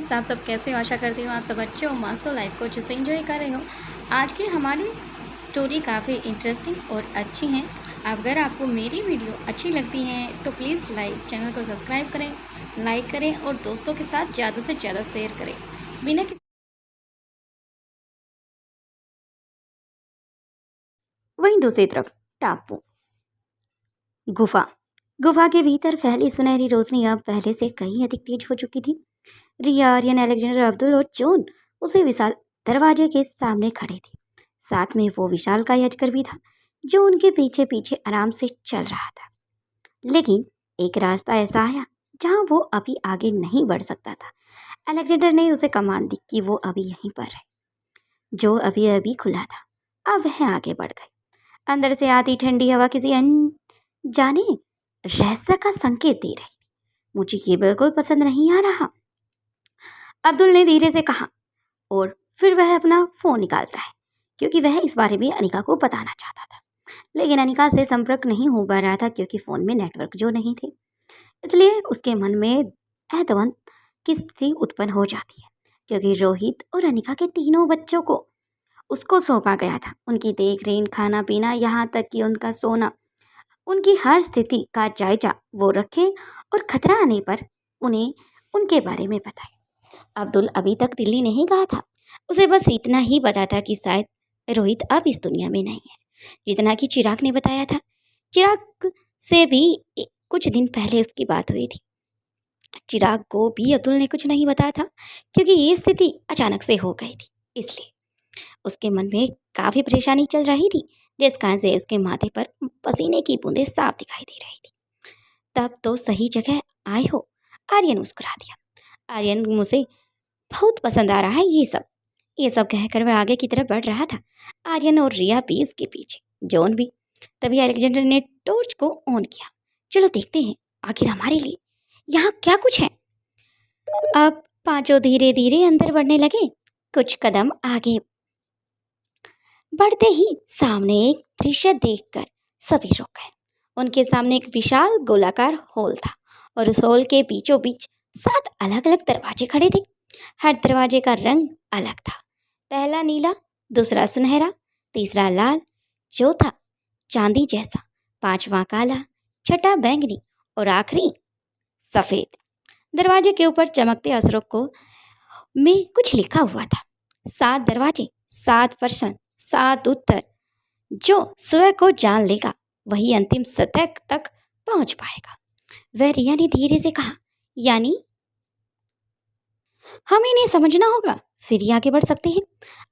Friends, आप सब कैसे हो? आशा करती हूँ आप सब अच्छे हो, मस्त हो, लाइफ को अच्छे से एंजॉय कर रहे हो। आज की हमारी स्टोरी काफ़ी इंटरेस्टिंग और अच्छी हैं। अगर आपको मेरी वीडियो अच्छी लगती है तो प्लीज़ चैनल को सब्सक्राइब करें, लाइक करें और दोस्तों के साथ ज़्यादा से ज़्यादा शेयर करें। बिना किसी वहीं दूसरी तरफ टापू गुफा गुफा के भीतर फैली सुनहरी रोशनी अब पहले से कहीं अधिक तेज हो चुकी थी। रिया, आर्यन, अलेक्जेंडर, अब्दुल और जॉन उसी विशाल दरवाजे के सामने खड़े थे। साथ में वो विशाल का अजगर भी था, जो उनके पीछे पीछे आराम से चल रहा था। लेकिन एक रास्ता ऐसा आया जहां वो अभी आगे नहीं बढ़ सकता था। अलेक्जेंडर ने उसे कमान दी कि वो अभी यहीं पर है। जो अभी अभी खुला था, अब वह आगे बढ़ गए। अंदर से आती ठंडी हवा किसी अनजाने रहस्य का संकेत दे रही थी। मुझे ये बिल्कुल पसंद नहीं आ रहा, अब्दुल ने धीरे से कहा। और फिर वह अपना फोन निकालता है, क्योंकि वह इस बारे में अनिका को बताना चाहता था। लेकिन अनिका से संपर्क नहीं हो पा रहा था, क्योंकि फोन में नेटवर्क जो नहीं थे। इसलिए उसके मन में अहतवंत की स्थिति उत्पन्न हो जाती है, क्योंकि रोहित और अनिका के तीनों बच्चों को उसको सौंपा गया था। उनकी देख रेख, खाना पीना, यहाँ तक कि उनका सोना, उनकी हर स्थिति का जायजा वो रखे और खतरा आने पर उन्हें उनके बारे में बताए। अब्दुल अभी तक दिल्ली नहीं गया था। उसे बस इतना ही पता था कि शायद रोहित अब इस दुनिया में नहीं है, जितना कि चिराग ने बताया था। चिराग से भी कुछ दिन पहले उसकी बात हुई थी। चिराग को भी अब्दुल ने कुछ नहीं बताया था, क्योंकि ये स्थिति अचानक से हो गई थी। इसलिए उसके मन में काफी परेशानी चल रही थी, जिस कारण से उसके माथे पर पसीने की बूंदें साफ दिखाई दे रही थी। तब तो सही जगह आए हो, आर्यन मुस्कुरा दिया। आर्यन मुझे बहुत पसंद आ रहा है ये सब कहकर वह आगे की तरफ बढ़ रहा था। आर्यन और रिया भी उसके पीछे, जॉन भी। तभी अलेक्जेंडर ने टॉर्च को ऑन किया। चलो देखते हैं, आखिर हमारे लिए यहाँ क्या कुछ है। अब पांचों धीरे धीरे अंदर बढ़ने लगे। कुछ कदम आगे बढ़ते ही सामने एक दृश्य देखकर सभी रुक गए। उनके सामने एक विशाल गोलाकार हॉल था, और उस हॉल के बीचों बीच 7 अलग अलग दरवाजे खड़े थे। हर दरवाजे का रंग अलग था। पहला नीला, दूसरा सुनहरा, तीसरा लाल, चौथा चांदी जैसा, पांचवा काला, छठा बैंगनी और आखिरी सफेद। दरवाजे के ऊपर चमकते अक्षरों को में कुछ लिखा हुआ था। 7 दरवाजे, 7 प्रश्न, 7 उत्तर। जो स्वयं को जान लेगा वही अंतिम सतह तक पहुंच पाएगा। वह रिया ने धीरे से कहा, यानी हमें इन्हें समझना होगा, फिर ही आगे बढ़ सकते हैं।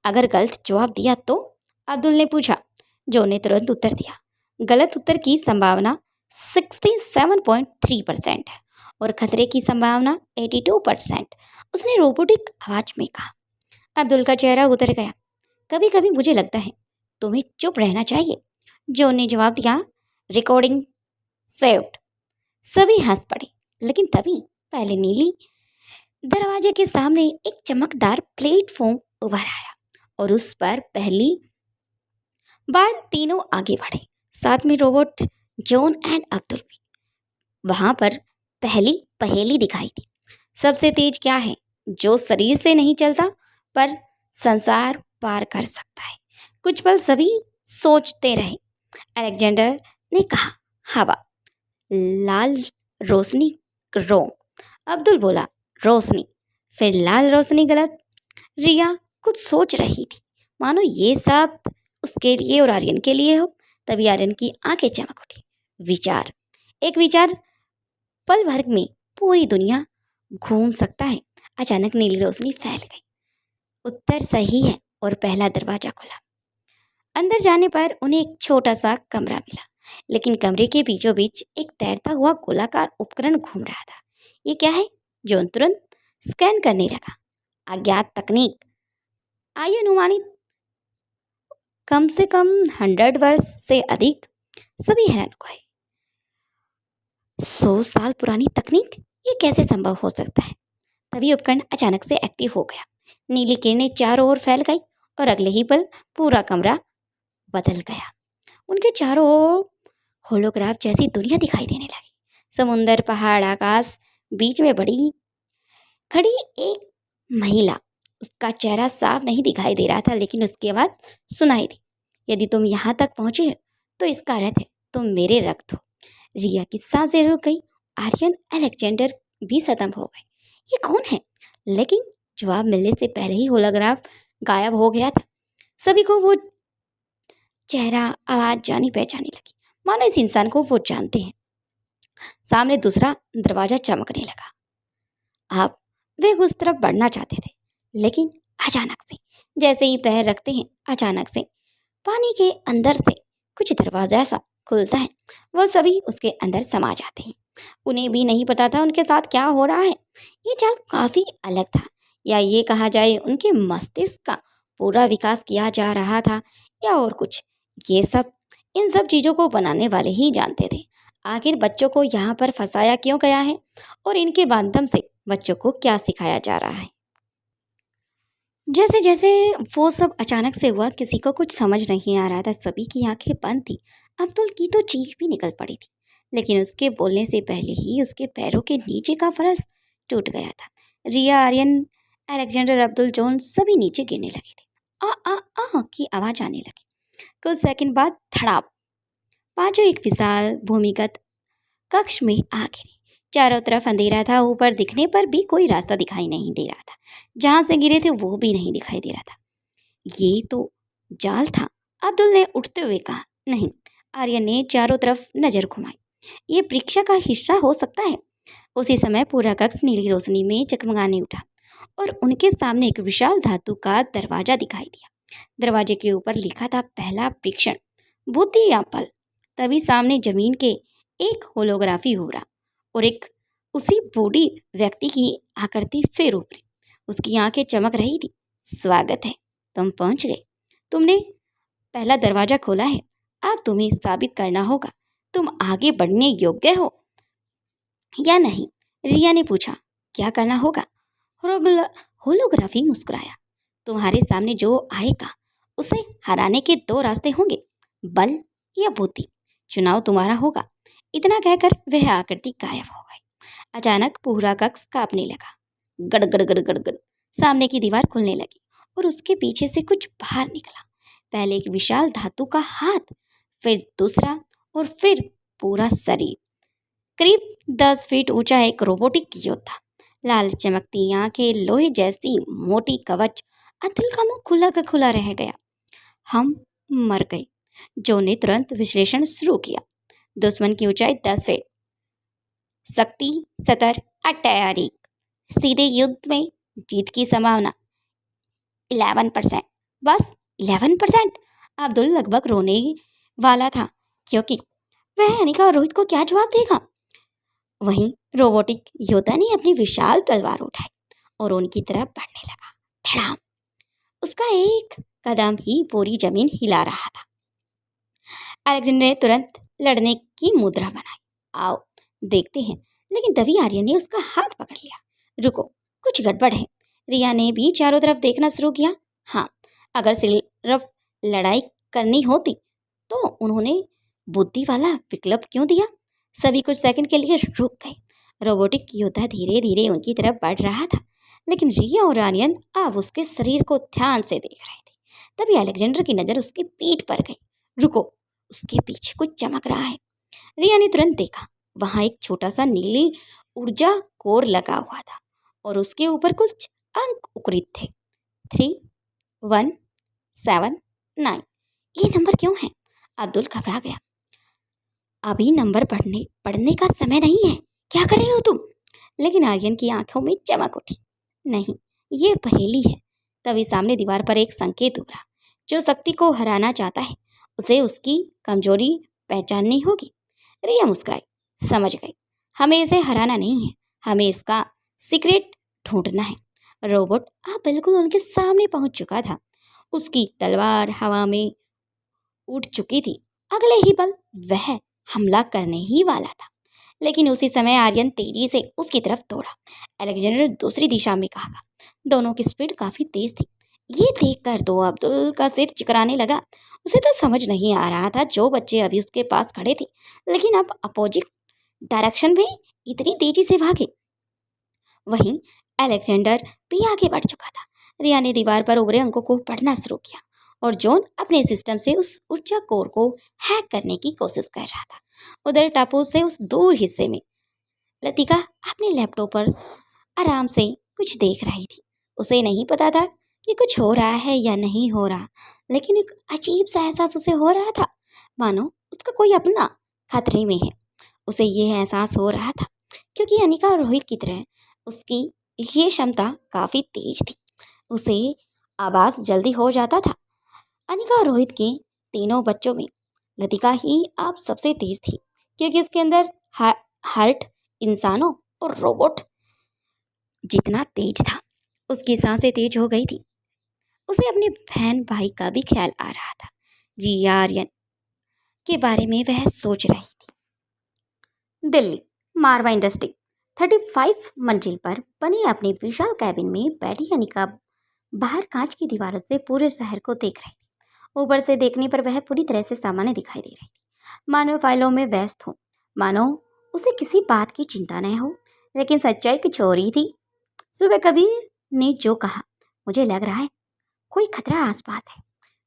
अगर गलत जवाब दिया तो? अब्दुल ने पूछा। जो ने तुरंत उत्तर दिया। गलत उत्तर की संभावना 67.3% है और खतरे की संभावना 82%। उसने रोबोटिक आवाज में कहा। अब्दुल का चेहरा उतर गया। कभी कभी मुझे लगता है तुम्हें चुप रहना चाहिए, जो ने जवाब दिया। Recording saved. सभी हंस पड़े, लेकिन तभी पहले नीली दरवाजे के सामने एक चमकदार प्लेटफॉर्म उभर आया, और उस पर पहली बार तीनों आगे बढ़े, साथ में रोबोट जॉन एंड अब्दुल भी। वहां पर पहली पहेली दिखाई दी। सबसे तेज क्या है, जो शरीर से नहीं चलता पर संसार पार कर सकता है? कुछ पल सभी सोचते रहे। अलेक्जेंडर ने कहा, हवा। लाल रोशनी रोंग। अब्दुल बोला, रोशनी। फिर लाल रोशनी गलत। रिया कुछ सोच रही थी, मानो ये सब उसके लिए और आर्यन के लिए हो। तभी आर्यन की आंखें चमक उठी। विचार। एक विचार पल भर में पूरी दुनिया घूम सकता है। अचानक नीली रोशनी फैल गई। उत्तर सही है और पहला दरवाजा खुला। अंदर जाने पर उन्हें एक छोटा सा कमरा मिला, लेकिन कमरे के बीचों बीच एक तैरता हुआ गोलाकार उपकरण घूम रहा था। ये क्या है? जॉन तुरंत स्कैन करने लगा। अज्ञात तकनीक। आयु अनुमानित कम से कम 100 वर्ष से अधिक। सभी हैरान हो गए। 100 साल पुरानी तकनीक, ये कैसे संभव हो सकता है? तभी उपकरण अचानक से एक्टिव हो गया। नीली किरणें चारों ओर फैल गई और अगले ही पल पूरा कमरा बदल गया। उनके चारों ओर होलोग्राफ जैसी दुनिया दिखाई देने लगी। समुंदर, पहाड़, आकाश, बीच में बड़ी खड़ी एक महिला। उसका चेहरा साफ नहीं दिखाई दे रहा था, लेकिन उसकी आवाज़ सुनाई दी। यदि तुम यहाँ तक पहुँचे हो तो इसका अर्थ है तुम मेरे रक्त हो। रिया की सांसें रुक गई। आर्यन अलेक्जेंडर भी सतम हो गए। ये कौन है? लेकिन जवाब मिलने से पहले ही होलोग्राफ गायब हो गया था। सभी को वो चेहरा, आवाज़ जानी पहचानी लगी, मानो इस इंसान को वो जानते हैं। सामने दूसरा दरवाजा चमकने लगा। आप वे उस तरफ बढ़ना चाहते थे, लेकिन अचानक से, जैसे ही पैर रखते हैं, अचानक से पानी के अंदर से कुछ दरवाजा सा खुलता है। वह सभी उसके अंदर समा जाते हैं। उन्हें भी नहीं पता था उनके साथ क्या हो रहा है। ये चाल काफी अलग था, या ये कहा जाए उनके मस्तिष्क का पूरा विकास किया जा रहा था, या और कुछ। ये सब इन सब चीजों को बनाने वाले ही जानते थे। आखिर बच्चों को यहाँ पर फंसाया क्यों गया है, और इनके माध्यम से बच्चों को क्या सिखाया जा रहा है। जैसे जैसे वो सब अचानक से हुआ, किसी को कुछ समझ नहीं आ रहा था। सभी की आंखें बंद थी। अब्दुल की तो चीख भी निकल पड़ी थी, लेकिन उसके बोलने से पहले ही उसके पैरों के नीचे का फर्श टूट गया था। रिया, आर्यन, अलेक्जेंडर, अब्दुल, जॉन सभी नीचे गिरने लगे थे। आ की आवाज आने लगी। कुछ सेकंड बाद धड़ाप, पांचों एक विशाल भूमिगत कक्ष में आ गिरे। चारों तरफ अंधेरा था। ऊपर दिखने पर भी कोई रास्ता दिखाई नहीं दे रहा था। जहां से गिरे थे वो भी नहीं दिखाई दे रहा था। ये तो जाल था, अब्दुल ने उठते हुए कहा। नहीं, आर्यन ने चारों तरफ नजर घुमाई। ये परीक्षा का हिस्सा हो सकता है। उसी समय पूरा कक्ष नीली रोशनी में चकमगाने उठा और उनके सामने एक विशाल धातु का दरवाजा दिखाई दिया। दरवाजे के ऊपर लिखा था, पहला परीक्षण, बुद्धि या बल। तभी सामने जमीन के एक होलोग्राफी उभरा और एक उसी बूढ़ी व्यक्ति की आकृति फिर उभरी। उसकी आंखें चमक रही थी। स्वागत है, तुम पहुंच गए। तुमने पहला दरवाजा खोला है। अब तुम्हें साबित करना होगा तुम आगे बढ़ने योग्य हो या नहीं। रिया ने पूछा। क्या करना होगा? होलोग्राफी मुस्कुराया। तुम्हारे सामने जो आएगा उसे हराने के दो रास्ते होंगे, बल या बुद्धि। चुनाव तुम्हारा होगा। इतना कहकर वह आकृति गायब हो गई। अचानक पूरा कक्ष कांपने लगा। गड़ गड़ गड़ गड़ गड़। सामने की दीवार खुलने लगी और उसके पीछे से कुछ बाहर निकला। पहले एक विशाल धातु का हाथ, फिर दूसरा और फिर पूरा शरीर। करीब 10 फीट ऊंचा एक रोबोटिक योद्धा। लाल चमकती आंखें, लोहे जैसी मोटी कवच। अतुल का मुंह खुला का खुला रह गया। हम मर गए। जो ने तुरंत विश्लेषण शुरू किया। दुश्मन की ऊंचाई 10 फीट, शक्ति 70, तैयारी, सीधे युद्ध में जीत की संभावना 11%। बस 11%। अब्दुल लगभग रोने वाला था, क्योंकि वह अनिका और रोहित को क्या जवाब देगा। वहीं रोबोटिक योद्धा ने अपनी विशाल तलवार उठाई और उनकी तरफ बढ़ने लगा। धड़ाम। उसका एक कदम ही पूरी जमीन हिला रहा था। अलेक्जेंडर ने तुरंत लड़ने की मुद्रा बनाई। आओ देखते हैं। लेकिन तभी आर्यन ने उसका हाथ पकड़ लिया। रुको, कुछ गड़बड़ है। रिया ने भी चारों तरफ देखना शुरू किया। हाँ, अगर सिर्फ लड़ाई करनी होती तो उन्होंने बुद्धि वाला विकल्प क्यों दिया। सभी कुछ सेकंड के लिए रुक गए। रोबोटिक योद्धा धीरे धीरे उनकी तरफ बढ़ रहा था, लेकिन रिया और आर्यन अब उसके शरीर को ध्यान से देख रहे थे। तभी अलेक्जेंडर की नजर उसकी पीठ पर गई। रुको, उसके पीछे कुछ चमक रहा है। रिया ने तुरंत देखा। वहां एक छोटा सा नीली ऊर्जा कोर लगा हुआ था और उसके ऊपर कुछ अंक उकरित थे। 3, 1, 7, 9। ये नंबर क्यों है? अब्दुल घबरा गया। अभी नंबर पढ़ने का समय नहीं है। क्या कर रहे हो तुम? लेकिन आर्यन की आंखों में चमक उठी। नहीं, ये पहेली है। तभी सामने दीवार पर एक संकेत उभरा। जो शक्ति को हराना चाहता है उसे उसकी कमजोरी पहचाननी होगी। रिया मुस्कुराई। समझ गई, हमें इसे हराना नहीं है, हमें इसका सीक्रेट ढूंढना है। रोबोट अब बिल्कुल उनके सामने पहुंच चुका था। उसकी तलवार हवा में उड़ चुकी थी। अगले ही पल वह हमला करने ही वाला था, लेकिन उसी समय आर्यन तेजी से उसकी तरफ दौड़ा। अलेक्जेंडर दूसरी दिशा में भागा। दोनों की स्पीड काफी तेज थी। ये देखकर तो अब्दुल का सिर चिकराने लगा। उसे तो समझ नहीं आ रहा था जो बच्चे अभी उसके पास खड़े थे, लेकिन अब अपोजिट डायरेक्शन में इतनी तेजी से भागे। वहीं अलेक्जेंडर भी आगे बढ़ चुका था। रिया ने दीवार पर उभरे अंकों को पढ़ना शुरू किया और जॉन अपने सिस्टम से उस ऊर्जा कोर को हैक करने की कोशिश कर रहा था। उधर टापू से उस दूर हिस्से में लतिका अपने लैपटॉप पर आराम से कुछ देख रही थी। उसे नहीं पता था कि कुछ हो रहा है या नहीं हो रहा, लेकिन एक अजीब सा एहसास उसे हो रहा था, मानो उसका कोई अपना खतरे में है। उसे ये एहसास हो रहा था क्योंकि अनिका और रोहित की तरह उसकी ये क्षमता काफी तेज थी। उसे आभास जल्दी हो जाता था। अनिका और रोहित के तीनों बच्चों में लतिका ही अब सबसे तेज थी क्योंकि उसके अंदर हार्ट इंसानों और रोबोट जितना तेज था। उसकी सांसें तेज हो गई थी। उसे अपने बहन भाई का भी ख्याल आ रहा था। जी आर्यन के बारे में वह सोच रही थी। दिल्ली मारवा इंडस्ट्री 35 मंजिल पर बने अपने विशाल कैबिन में बैठी अनिका बाहर कांच की दीवारों से पूरे शहर को देख रही थी। ऊपर से देखने पर वह पूरी तरह से सामान्य दिखाई दे रही थी, मानो फाइलों में व्यस्त हो, मानो उसे किसी बात की चिंता न हो। लेकिन सच्चाई कुछ और ही थी। सुबह कबीर ने जो कहा, मुझे लग रहा है कोई खतरा आसपास है,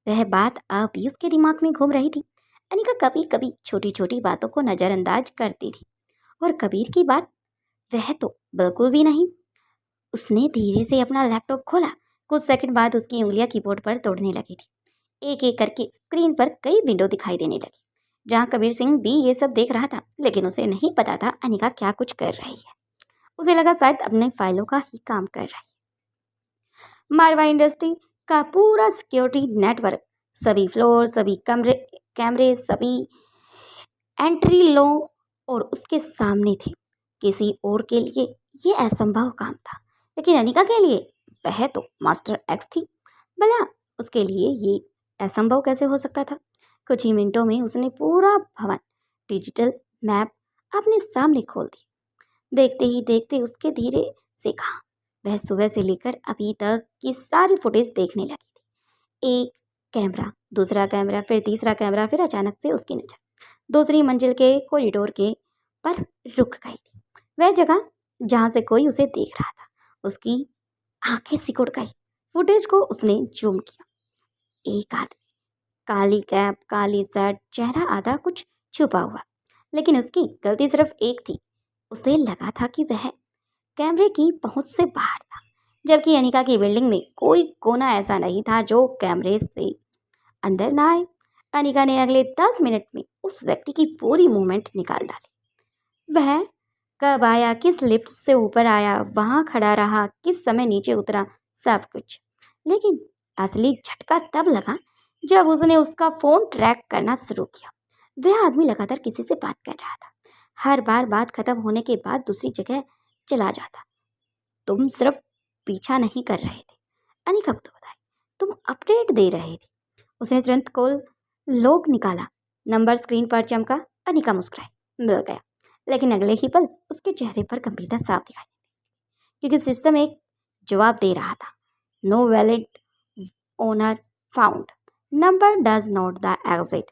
वह बात अब भी उसके दिमाग में घूम रही थी। अनिका कभी कभी छोटी छोटी बातों को नजरअंदाज करती थी और कबीर की बात वह तो बिल्कुल भी नहीं। उसने धीरे से अपना लैपटॉप खोला। कुछ सेकंड बाद उसकी उंगलियां कीबोर्ड पर दौड़ने लगी थी। एक एक करके स्क्रीन पर कई विंडो दिखाई देने लगी, जहां कबीर सिंह भी ये सब देख रहा था, लेकिन उसे नहीं पता था अनिका क्या कुछ कर रही है। उसे लगा शायद अपने फाइलों का ही काम कर रही है। मारवा इंडस्ट्री का पूरा सिक्योरिटी नेटवर्क, सभी फ्लोर, सभी कैमरे, सभी एंट्री लो और उसके सामने थे। किसी और के लिए ये असंभव काम था, लेकिन अनिका के लिए वह तो मास्टर एक्स थी। भला उसके लिए ये असंभव कैसे हो सकता था? कुछ ही मिनटों में उसने पूरा भवन डिजिटल मैप अपने सामने खोल दिया। देखते ही देखते उसके धीरे से कहा, वह सुबह से लेकर अभी तक की सारी फुटेज देखने लगी थी। एक कैमरा, दूसरा कैमरा, फिर तीसरा कैमरा, फिर अचानक से उसकी नजर दूसरी मंजिल के कॉरिडोर के पर रुक गई थी। वह जगह जहां से कोई उसे देख रहा था। उसकी आंखें सिकुड़ गई। फुटेज को उसने जूम किया। एक आदमी, काली कैप, काली शर्ट, चेहरा आधा कुछ छुपा हुआ, लेकिन उसकी गलती सिर्फ एक थी। उसे लगा था कि वह कैमरे की पहुंच से बाहर था, जबकि अनिका की बिल्डिंग में कोई कोना ऐसा नहीं था जो कैमरे से अंदर ना आए। अनिका ने अगले 10 मिनट में उस व्यक्ति की पूरी मूवमेंट निकाल डाली। वह कब आया, किस लिफ्ट से ऊपर आया, वहां खड़ा रहा, किस समय नीचे उतरा, सब कुछ। लेकिन असली झटका तब लगा जब उसने उसका फोन ट्रैक करना शुरू किया। वह आदमी लगातार किसी से बात कर रहा था। हर बार बात खत्म होने के बाद दूसरी जगह चला जाता। तुम सिर्फ पीछा नहीं कर रहे थे, अनिका को तो बताए, तुम अपडेट दे रहे थे। उसने तुरंत कॉल लॉग निकाला। नंबर स्क्रीन पर चमका। अनिका मुस्कुराई, मिल गया। लेकिन अगले ही पल उसके चेहरे पर गंभीरता साफ दिखाई दी, क्योंकि सिस्टम एक जवाब दे रहा था, no valid owner found, number does not the exit.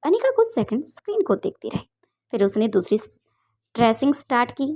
Anika कुछ सेकंड स्क्रीन को देखती रही, फिर उसने दूसरी ट्रेसिंग स्टार्ट की।